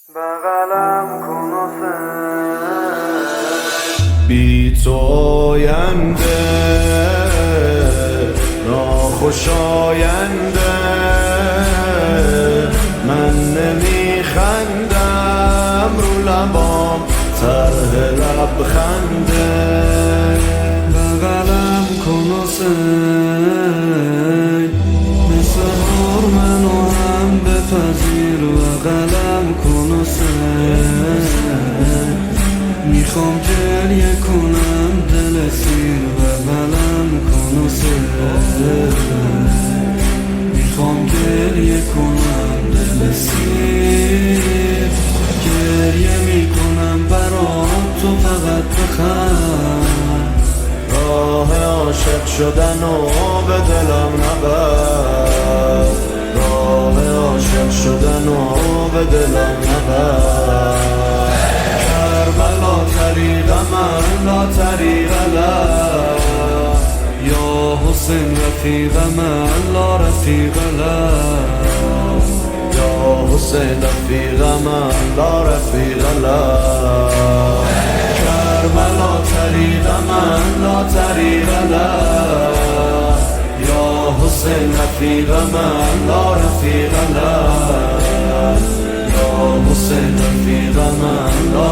بغلم کن و بی تو آینده ناخوشاینده، من نمیخندم رو لبام طرح لبخنده. بغلم کن و مثل هر منو هم بپذیر. بغلم کن و میخوام گریه کنم دل سیر. بغلم کن و میخوام گریه کنم دل سیر. گریه میکنم برات تو فقط بخند. راه عاشق شدن و به دلم نبر، راه عاشق شدن و به دلم نبر. کربلا طریق من لا طریق له، یا حسین رفیق من لا رفیق له. یا حسین رفیق من لا رفیق له. کربلا طریق من لا طریق له. یا حسین رفیق من لا رفیق له. یا حسین رفیق من لا